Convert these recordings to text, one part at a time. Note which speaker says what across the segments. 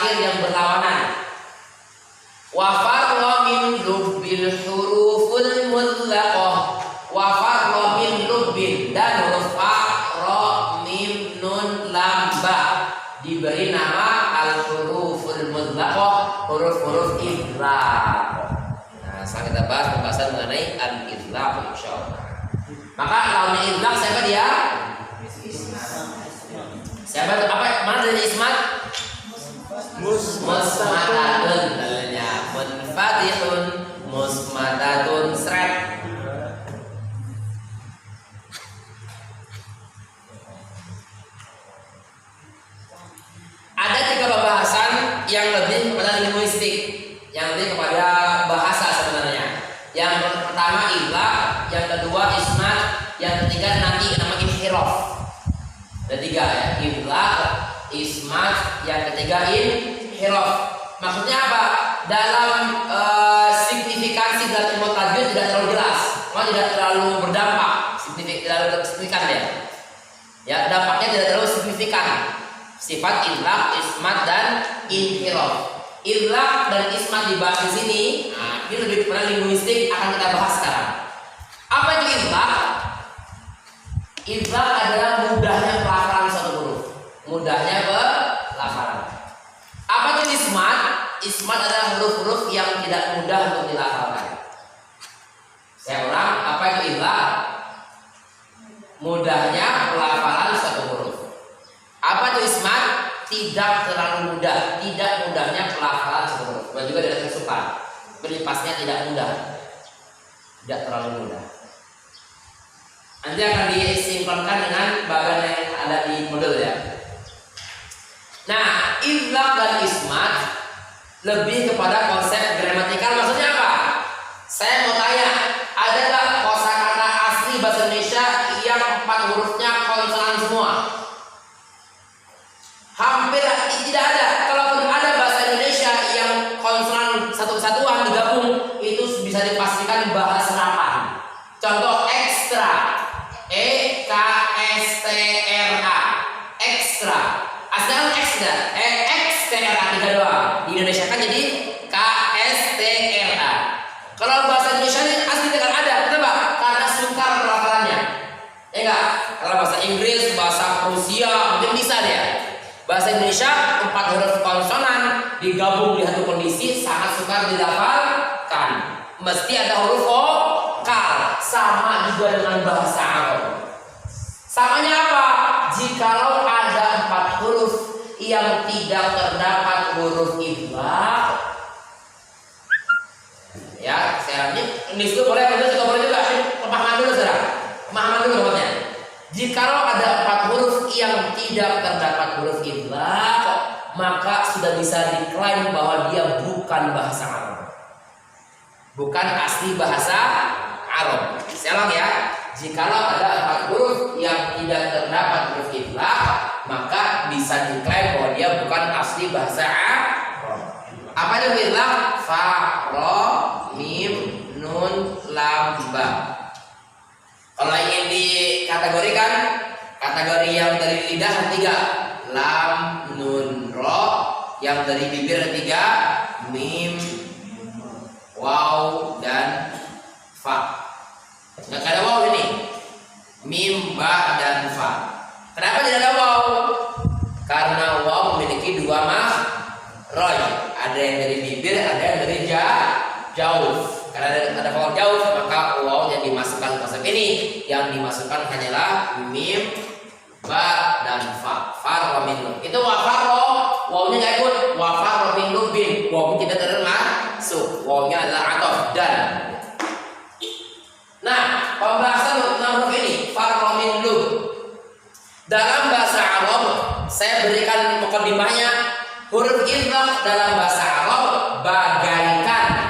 Speaker 1: akhir yang berlawanan. Wa farra min lubbil huruful mutlaqah. Wa farra min lubbin, dan huruf fa, ra, mim, nun, lam, ba diberi nama al-huruful mutlaqah, huruf-huruf idlaq. Nah, sekarang kita bahas pembahasan mengenai al-idlaq insyaallah. Maka lawan idlaq siapa dia? Siapa itu? Apa? Mana dari ismat? Musmatatun namanya. Munfatihun, musmatatun, seret. Ada 3 pembahasan yang lebih kepada linguistik, yang lebih kepada bahasa sebenarnya. Yang pertama idlaq, yang kedua ismat, yang ketiga nanti nama inhiraf. Ada 3 ya, idlaq, ismat, yang ketiga inhiraf. Maksudnya apa? Dalam signifikansi dalam ilmu tajwid tidak terlalu jelas, tidak terlalu berdampak, signifikan ya. Ya, dampaknya tidak terlalu signifikan. Sifat idlaq, ismat, dan inhiraf. Idlaq dan ismat dibahas di sini. Nah, ini lebih kepada linguistik, akan kita bahas sekarang. Apa itu idlaq? Idlaq adalah mudahnya pelafalan suatu huruf. Mudahnya pelafalan. Apa itu ismat? Ismat adalah huruf-huruf yang tidak mudah untuk dilafalkan. Saya ulang, apa itu idlaq? Mudahnya pelafalan suatu huruf. Apa itu ismat? Tidak terlalu mudah, tidak mudahnya pelafalan suatu huruf. Dan juga tidak tersupan. Berlipasnya tidak mudah, tidak terlalu mudah. Nanti akan disinkronkan dengan bagian yang ada di model ya. Nah, idlaq dan ismat lebih kepada konsep gramatikal. Maksudnya apa? Saya mau tanya, ada nggak kosakata asli bahasa Indonesia yang 4 hurufnya konsonan semua? Hampir tidak ada. Kalaupun ada bahasa Indonesia yang konsonan satu kesatuan digabung, itu bisa dipastikan bahasa serapan. Contoh ekstra, EKSTRA, ekstra. Aslinya ekstra, XTRA 3 doang. Di Indonesia kan jadi KSTRA. Kalau bahasa Indonesia ini asli tidak ada. Kenapa? Karena sukar pelafalannya. Ya enggak? Kalau bahasa Inggris, bahasa Rusia mungkin bisa dia. Bahasa Indonesia 4 huruf konsonan digabung di satu kondisi sangat sukar dilafalkan. Mesti ada huruf vokal. Sama juga dengan bahasa Arab. Samanya apa? Jikalau ada 4 huruf yang tidak terdapat huruf idlaq. Ya, saya ini itu boleh, itu juga boleh juga. Pemahaman dulu saudara. Pemahaman dulu pokoknya. Jikalau ada 4 huruf yang tidak terdapat huruf idlaq, maka sudah bisa diklaim bahwa dia bukan bahasa Arab. Bukan asli bahasa Arab. Saya ulang ya. Jikalau ada 4 huruf yang tidak terdapat huruf idlaq, maka bisa diklaim bahwa dia bukan asli bahasa Arab. Apa itu idlaq? Fa, ra, mim, nun, lam, ba. Kalau ingin dikategorikan, kategori yang dari lidah 3, lam, nun, ro. Yang dari bibir 3, mim, waw, dan fa. Nggak ada waw ini, mim, ba, dan fa. Kenapa tidak ada waw? Karena waw memiliki 2 makhraj. Ada yang dari bibir, ada yang dari jauh. Karena ada waw jauh, maka waw yang dimasukkan konsep ini, yang dimasukkan hanyalah mim, ba, dan fa. Far wa min lub. Itu wafaro, wawnya nggak ikut. Wafar wa min lubin, waw tidak termasuk. Wawnya adalah atof dan. Nah, pembahasan tentang huruf ini, far wa min lub. Dalam bahasa Arab, saya berikan mukadimahnya. Huruf idlaq dalam bahasa Arab bagaikan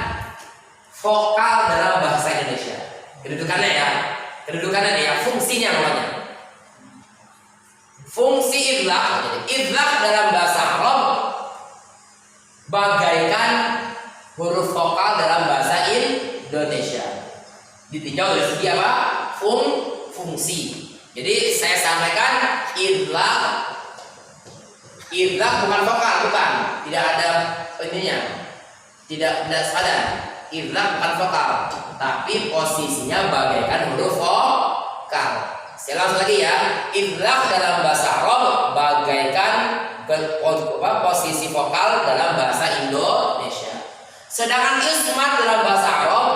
Speaker 1: vokal dalam bahasa Indonesia. Kedudukannya ya, fungsinya namanya. Fungsi idlaq dalam bahasa Arab bagaikan huruf vokal dalam bahasa Indonesia. Ditinjau dari segi apa? Fungsi. Jadi saya sampaikan idlaq bukan vokal, bukan. tidak ada ininya, tidak sadar. Idlaq bukan vokal, tapi posisinya bagaikan huruf vokal. Saya langsung lagi ya. Idlaq dalam bahasa Arab bagaikan posisi vokal dalam bahasa Indonesia. Sedangkan ismat dalam bahasa Arab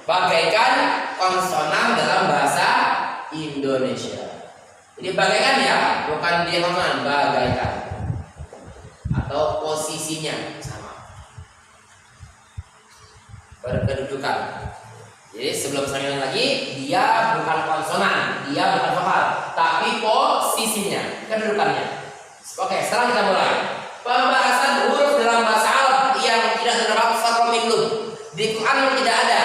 Speaker 1: bagaikan konsonan dalam bahasa Indonesia. Jadi bagaikan ya, bukan dia konsonan, bagaikan atau posisinya sama, berkedudukan. Jadi sebelum saya lagi, dia bukan konsonan, dia bukan vokal, tapi posisinya, kedudukannya. Oke, sekarang kita mulai pembahasan huruf dalam bahasa Arab yang tidak terdapat farqa min lub. Di Quran tidak ada,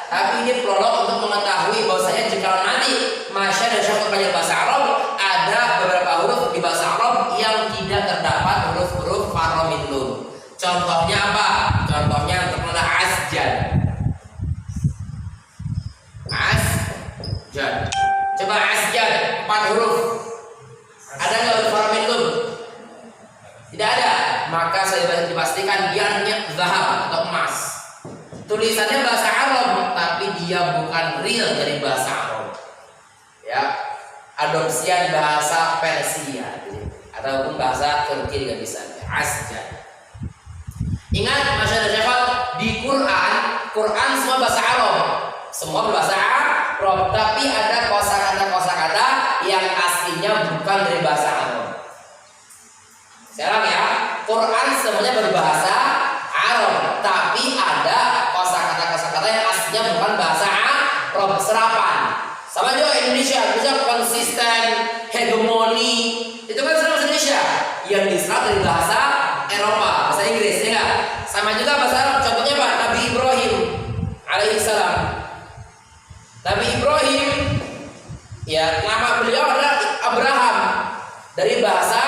Speaker 1: tapi ini prolog untuk mengetahui bahwasanya jika nanti masya dan syakut belajar bahasa Arab, ada beberapa huruf di bahasa Arab yang tidak terdapat huruf-huruf farqa min lub. Contohnya apa? Contohnya terkena asjad. Asjad. Coba asjad 4 huruf. Ada nggak huruf farqa min lub? Tidak ada. Maka saya dipastikan dia artinya zahab atau emas. Tulisannya bahasa Arab, tapi dia bukan real dari bahasa Arab. Ya, adopsian bahasa Persia ataupun bahasa Turki juga bisa. Asjad. Ingat masyarakat di Quran semua bahasa Arab, semua berbahasa Arab, tapi ada kosakata yang aslinya bukan dari bahasa Arab. Sekarang ya, Quran semuanya berbahasa Arab, tapi ada kosakata yang aslinya bukan bahasa Arab, serapan. Sama juga Indonesia konsisten, hegemoni, itu kan serap bahasa Indonesia yang diserap dari bahasa Eropa, bahasa Inggris, ya enggak? Sama juga bahasa Arab, contohnya Pak, Nabi Ibrahim alaihissalam. Nabi Ibrahim, ya nama beliau adalah Abraham, dari bahasa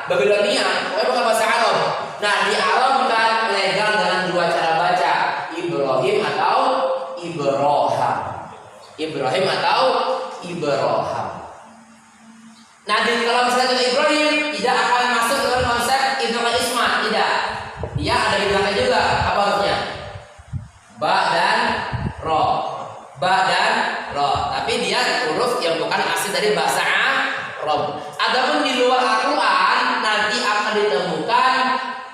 Speaker 1: Babilonia, bukan bahasa Arab. Nah, di Arab kan legal dengan 2 cara baca, Ibrahim atau Ibrahim. Ibrahim atau Ibrahim. Nah, di kalau misalnya Ibrahim tidak akan masuk dalam konsep Ibnu Isma, tidak. Dia ada di belakang juga, apa hurufnya? Ba dan ro. Ba dan ro. Tapi dia huruf yang bukan asli dari bahasa Arab. Adapun di luar Al-Quran nanti akan ditemukan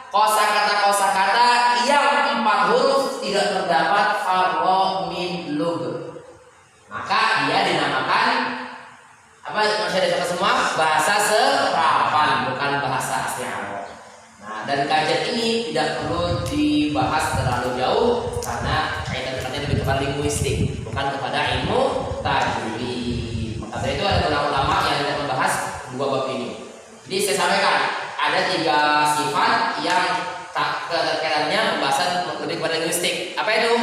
Speaker 1: kosakata yang 4 huruf tidak terdapat farqa min lub. Maka dia dinamakan apa? Masyarakat semua bahasa serapan, bukan bahasa asli Arab. Nah, dan kajian ini tidak perlu dibahas terlalu jauh karena kaitan-kaitannya lebih kepada linguistik, bukan kepada ilmu tajwid. Maka dari itu ada ulama-ulama yang tidak membahas 2 bab ini. Jadi saya sampaikan ada 3 sifat yang kaitannya pembahasan lebih kepada linguistik. Apa itu?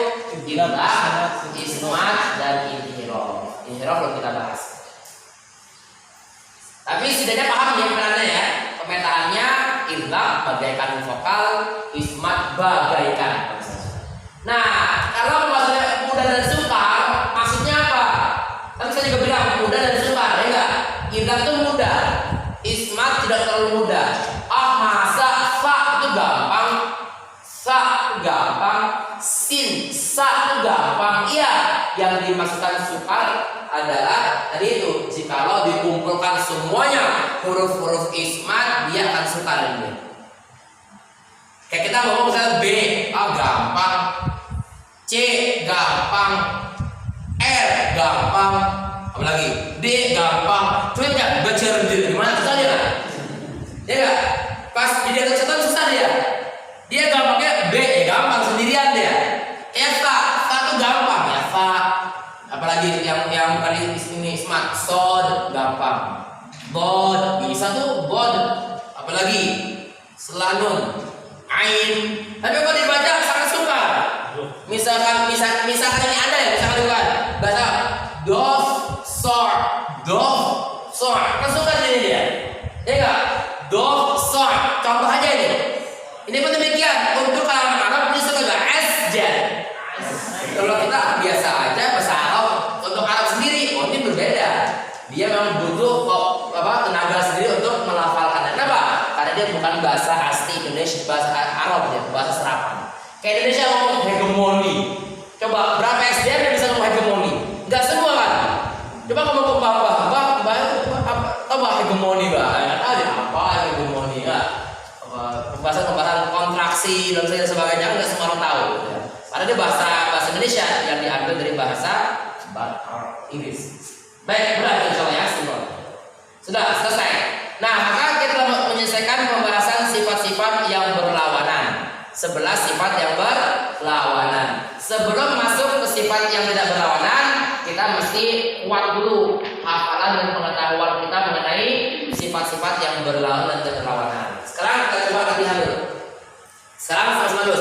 Speaker 1: Idlaq, ismat, dan inhiraf. Inhiraf belum kita bahas. Tapi setidaknya paham ya perannya ya. Pemetaannya idlaq bagaikan vokal, ismat bagaikan. Nah, kalau maksudnya mudah dan sukar, maksudnya apa? Kan saya juga bilang mudah dan sukar, ya enggak? Idlaq itu mudah, ismat tidak terlalu mudah. Masa fa itu gampang, sa gampang, sin sa itu gampang. Iya, yang dimaksudkan sukar adalah tadi itu, jikalau dikumpulkan semuanya huruf-huruf ismat, dia akan sukar ini. Kayak kita ngomong misalnya B, gampang, C gampang, R gampang, apalagi D gampang. Coba nggak baca rendah, gimana susah dia? Ya nggak? Pas di atas catatan susah dia. Dia gampangnya B, gampang sendirian dia. Fa itu gampang ya, fa. Apalagi yang bukan ini ismat, sod gampang, bod bisa tuh bod, apalagi selanun, ain. Tapi kalau dibaca sangat sukar. Misalkan ini ada ya, misalkan bukan bahasa dof sor, kan sukar ini dia, ya enggak? Dof sor, contoh aja ini. Ini pun demikian untuk kalangan Arab disebut asjad. Kalau kita biasa aja bahasa Arab, untuk Arab sendiri, ini berbeda. Dia memang butuh tenaga sendiri untuk melafalkan. Kenapa? Karena dia bukan bahasa asli Indonesia, bahasa Arab ya, bahasa serapan. Kayak Indonesia ngomong hegemoni. Coba berapa SDM yang bisa ngomong hegemoni? Enggak semua kan? Coba ngomong ke Mbak, tahu hegemoni Mbak? Apa hegemoni ya? Pembahasan kontraksi dan sebagainya enggak semua orang tahu. Gitu ya. Karena dia bahasa Indonesia yang diambil dari bahasa Inggris. Baik, sudah insyaallah ya semua. Sudah selesai. Nah, maka kita menyelesaikan pembahasan sifat-sifat yang berlawanan. 11 sifat yang berlawanan. Sebelum masuk ke sifat yang tidak berlawanan, kita mesti kuat dulu hafalan dan pengetahuan kita mengenai sifat-sifat yang berlawanan dan tidak berlawanan. Sekarang kita coba latihan dulu. Sekarang sama-sama dulu.